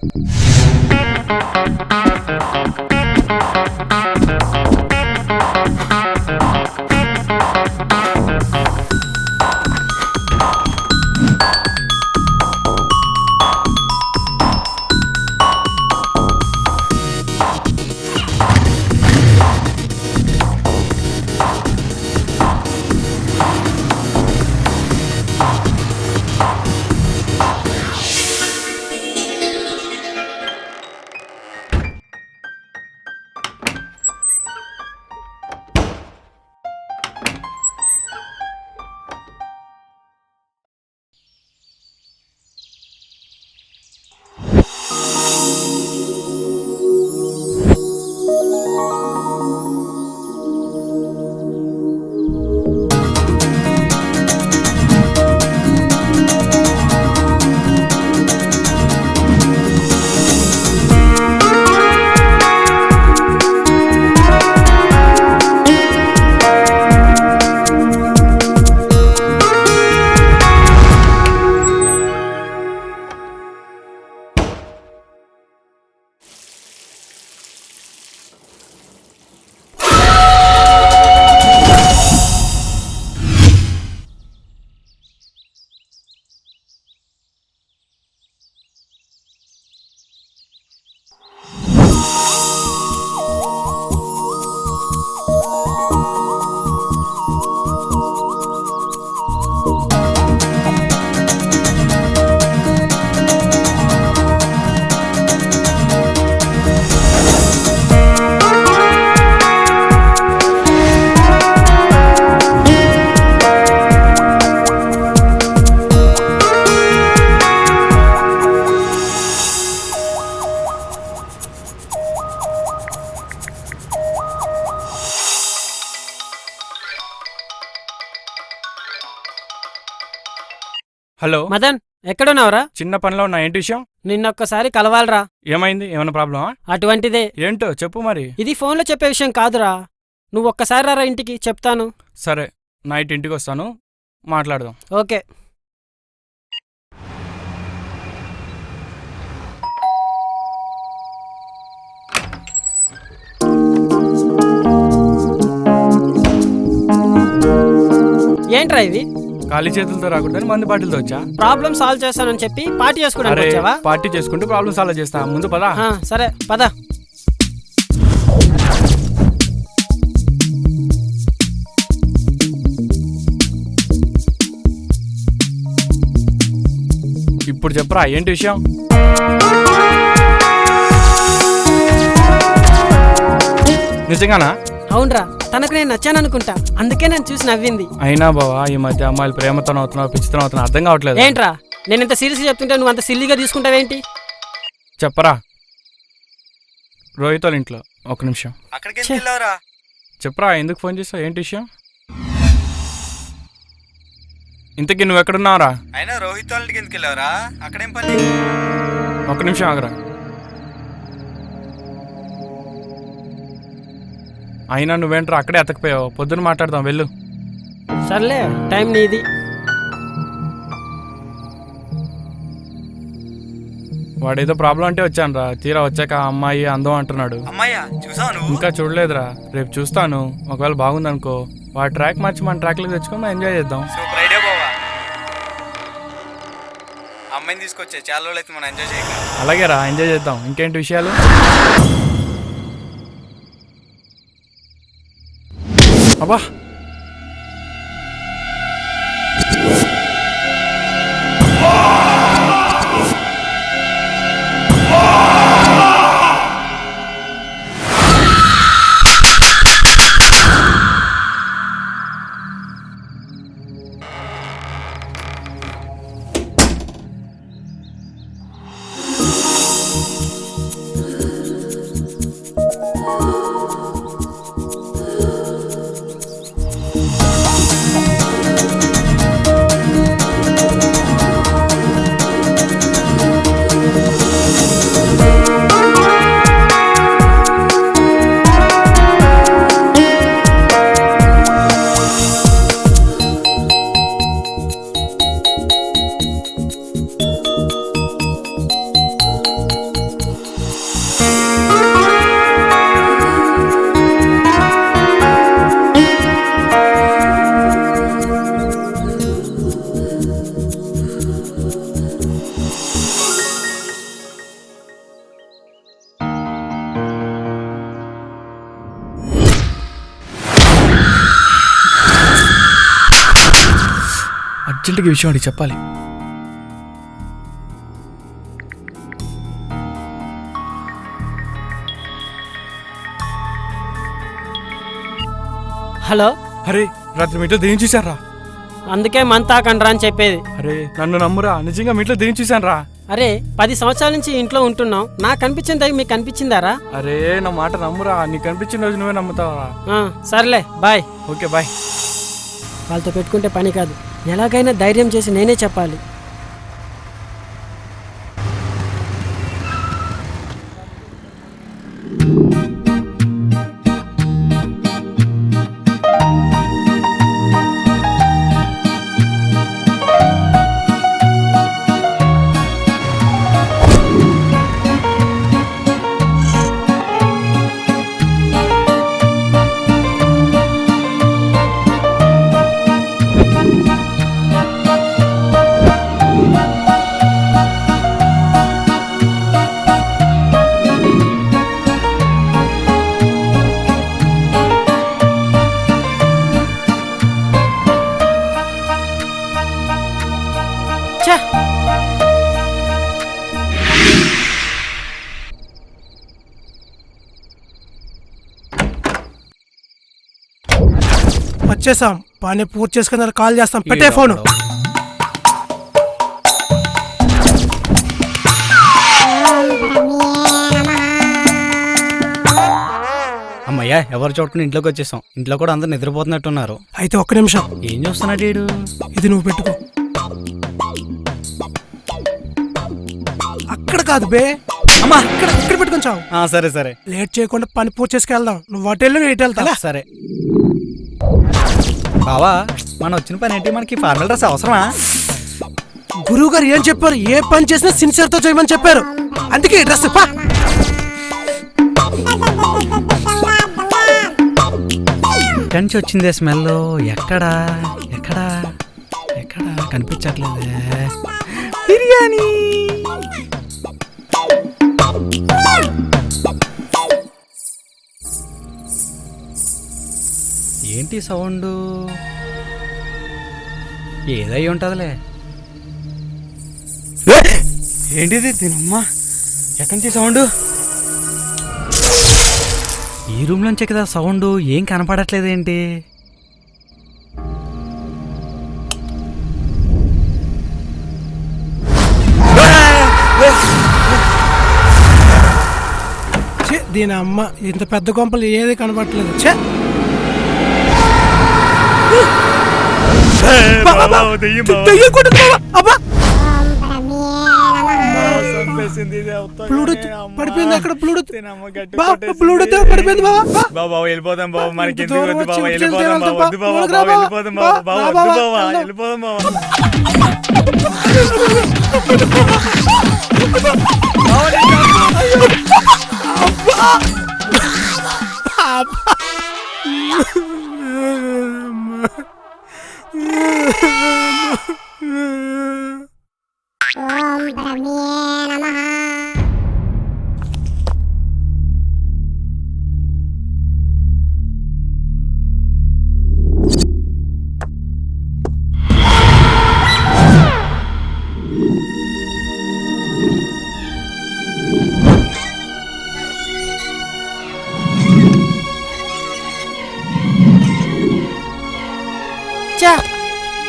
Hello Madan, ఎక్కడున్నావురా? చిన్న పనిలో ఉన్నా. ఏంటి విషయం? నిన్నొక్కసారి కలవాలరా. ఏమైంది? ఏమైనా ప్రాబ్లమా? అటువంటిదే. ఏంటో చెప్పు మరి. ఇది ఫోన్లో చెప్పే విషయం కాదురా. నువ్వు ఒక్కసారి రారా ఇంటికి, చెప్తాను. సరే, నైట్ ఇంటికి వస్తాను, మాట్లాడదాం. ఓకే. ఏంట్రా ఇది? ఖాళీ చేతులతో రాకూడదని మందు బాటిల్తో వచ్చా. ప్రాబ్లం సాల్వ్ చేస్తానని చెప్పి పార్టీ చేసుకోవడానికి అరే వచ్చావా? పార్టీ చేసుకుంటూ ప్రాబ్లం సాల్వ్ చేస్తా. ముందు పదా. సరే పద. ఇప్పుడు చెప్పరా ఏంటి విషయం? నిజంగానా? అవునరా, తనకు నేను నచ్చాననుకుంటా, అందుకే నేను చూసి నవ్వింది. అయినా బావా, ఈ మధ్య అమ్మాయిలు ప్రేమతో అవుతున్నావు, పిచ్చితో అవుతున్నావు, అర్థం కావట్లేదు. ఏంట్రా, నేను ఇంత సీరియస్గా చెప్తుంటే నువ్వు అంత సిల్లీగా తీసుకుంటావేంటి? చెప్పరా. రోహిత్ వాళ్ళ ఇంట్లో. ఒక నిమిషం. చెప్పరా, ఎందుకు ఫోన్ చేసావు? ఏంటి విషయం? ఇంతకీ నువ్వు ఎక్కడున్నావురా? అయినా రోహిత్ వాళ్ళకి ఎందుకు వెళ్ళావరా? అక్కడేం పని? ఒక నిమిషం ఆగరా. అయినా నువ్వేంట్రా అక్కడే అతకపోయావు? పొద్దున మాట్లాడదాం, వెళ్ళు. సర్లే, టైం నీది. వాడేదో ప్రాబ్లం అంటే వచ్చాను రా. తీరా వచ్చాక అమ్మాయి అందం అంటున్నాడు. అమ్మాయ్యా చూసావు నువ్వు? ఇంకా చూడలేదురా, రేపు చూస్తాను. ఒకవేళ బాగుందనుకో వాడి ట్రాక్ మార్చి మన ట్రాక్లోకి తెచ్చుకొని మనం ఎంజాయ్ చేద్దాం. సూపర్ ఐడియా బావా. అమ్మాయిని తీసుకొచ్చే, చాలా రోజులు అయితే మనం ఎంజాయ్ చేయగలం. అలాగే రా, ఎంజాయ్ చేద్దాం. ఇంకేంటి విషయాలు? అబ్బా, అర్జెంటుగా ఈ విషయం అడిగి చెప్పాలి. హలో, అరే రాత్రి మీ ఇంట్లో దేని చూశాను రా. అందుకే మంతాకండ్రా అని చెప్పేది. అరే నన్ను నమ్మురా, నిజంగా మీ ఇంట్లో దేని చూశాను రా. అరే 10 సంవత్సరాల నుంచి ఇంట్లో ఉంటున్నాం, నాకు కనిపించింది మీకు కనిపించిందారా? అరే నా మాట నమ్మురా, నీకు కనిపించిన రోజు నువ్వే నమ్ముతావరా. సర్లే బాయ్. Okay bye. వాళ్ళతో పెట్టుకుంటే పని కాదు, ఎలాగైనా ధైర్యం చేసి నేనే చెప్పాలి. వచ్చేసాం, పని పూర్తి చేసుకుని కాల్ చేస్తాం. పెట్టే ఫోను. అమ్మయ్యా, ఎవరు చూడకుండా ఇంట్లోకి వచ్చేసాం. ఇంట్లో కూడా అందరు నిద్రపోతున్నట్టున్నారు. అయితే ఒక్క నిమిషం, ఏం చూస్తున్నాడు వీడు? ఇది నువ్వు పెట్టుకో. అక్కడ కాదు బే, అమ్మా ఇక్కడ ఇక్కడ పెట్టుకొంచావు. సరే సరే, లేట్ చేయకుండా పని పూర్తి చేసుకెళ్దాం. నువ్వు అటు వెళ్ళు, నేను ఇటు వెళ్తా. సరే. బావా, మనం వచ్చిన పని ఏంటి? మనకి ఫార్మల్ డ్రెస్ అవసరమా? గురువు గారు ఏం చెప్పారు? ఏ పని చేసినా సిన్సియర్ తో చేయమని చెప్పారు. అందుకే ఈ డ్రెస్ పా. కంచి వచ్చిందే స్మెల్. ఎక్కడా ఎక్కడా ఎక్కడా కనిపించట్లేదే. బిర్యానీ. ఏంటి సౌండ్? ఏదై ఉంటుందిలే. ఏంటిది? తినమ్మా, ఎక్కడి నుంచి సౌండ్? ఈ రూమ్ నుంచే కదా సౌండ్. ఏం కనపడట్లేదేంటి? దీని అమ్మ, ఇంత పెద్ద కొంపలు ఏది కనపడట్లేదు. ఛే, బ్లూటూత్ పడిపోయింది. అక్కడ బ్లూటూత్ బ్లూటూత్ పడిపోయింది. బాబా వెళ్ళిపోదాం బాబా, మనకి ఎందుకు వద్దు బాబా, వెళ్ళిపోదాం బాబా, వద్దు బాబా, బాబా వెళ్ళిపోదాం బాబా, బాబా వద్దు బాబా, వెళ్ళిపోదాం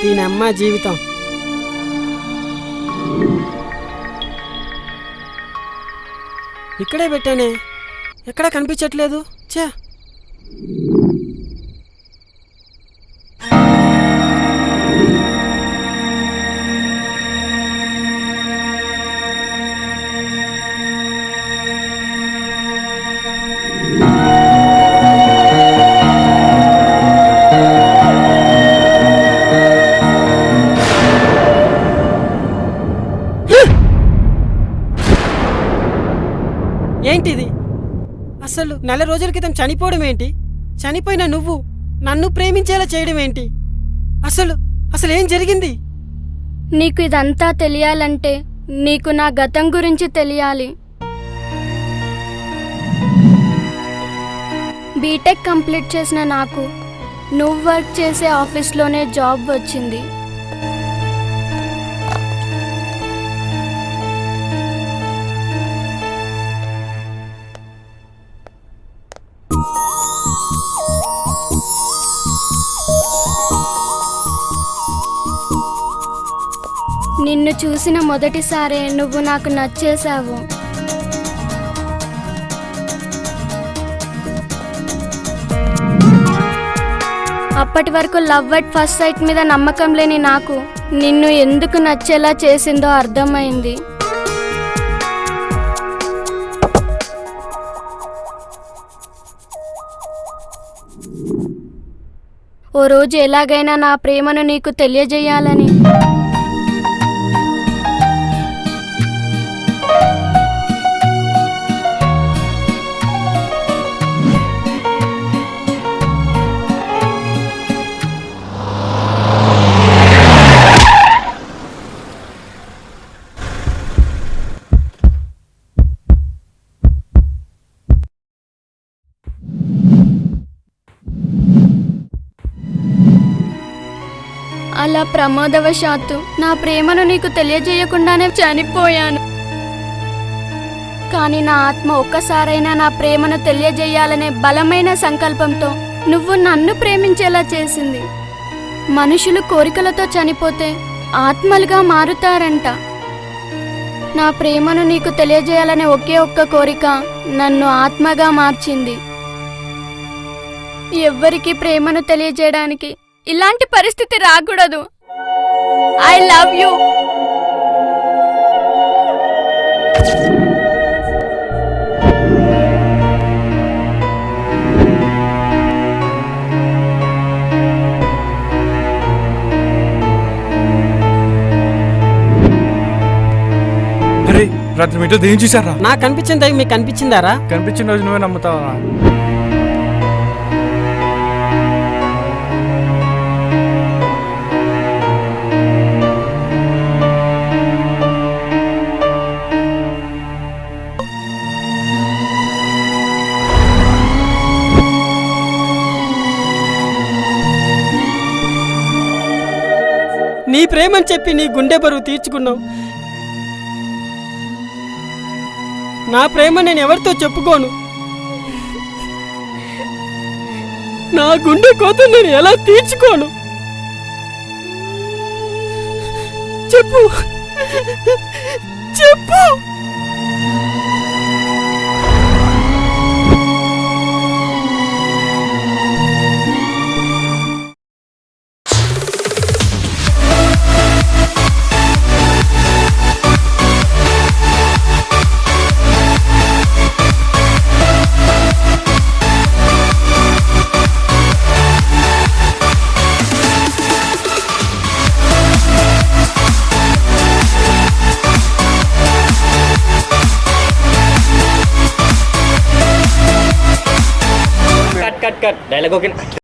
దీనమ్మ జీవితం. ఇక్కడే పెట్టానే, ఎక్కడా కనిపించట్లేదు. చా, ఏంటిది? అసలు నెల రోజుల క్రితం చనిపోవడం ఏంటి? చనిపోయిన నువ్వు నన్ను ప్రేమించేలా చేయడం ఏంటి? అసలు అసలు ఏం జరిగింది? నీకు ఇదంతా తెలియాలంటే నీకు నా గతం గురించి తెలియాలి. బీటెక్ కంప్లీట్ చేసిన నాకు నువ్వు వర్క్ చేసే ఆఫీస్లోనే జాబ్ వచ్చింది. నిన్ను చూసిన మొదటిసారే నువ్వు నాకు నచ్చేశావు. అప్పటి వరకు లవ్ అట్ ఫస్ట్ సైట్ మీద నమ్మకం లేని నాకు నిన్ను ఎందుకు నచ్చేలా చేసిందో అర్థమైంది. ఓ రోజు ఎలాగైనా నా ప్రేమను నీకు తెలియజేయాలని అలా ప్రమాదవశాత్తు నా ప్రేమను నీకు తెలియజేయకుండానే చనిపోయాను. కానీ నా ఆత్మ ఒక్కసారైనా నా ప్రేమను తెలియజేయాలనే బలమైన సంకల్పంతో నువ్వు నన్ను ప్రేమించేలా చేసింది. మనుషులు కోరికలతో చనిపోతే ఆత్మలుగా మారుతారంట. నా ప్రేమను నీకు తెలియజేయాలనే ఒకే ఒక్క కోరిక నన్ను ఆత్మగా మార్చింది. ఎవ్వరికీ ప్రేమను తెలియజేయడానికి ఇలాంటి పరిస్థితి రాకూడదు. I love you. అరే రాత్రి మీతో దేం చూసారా? నాకు కనిపించింది మీకు కనిపించిందారా? కనిపించిన రోజు నువ్వే నమ్ముతావా? నీ ప్రేమని చెప్పి నీ గుండె బరువు తీర్చుకున్నావు. నా ప్రేమ నేను ఎవరితో చెప్పుకోను. నా గుండె కోత నేను ఎలా తీర్చుకోను? చెప్పు చెప్పు. Cut dialogue okay.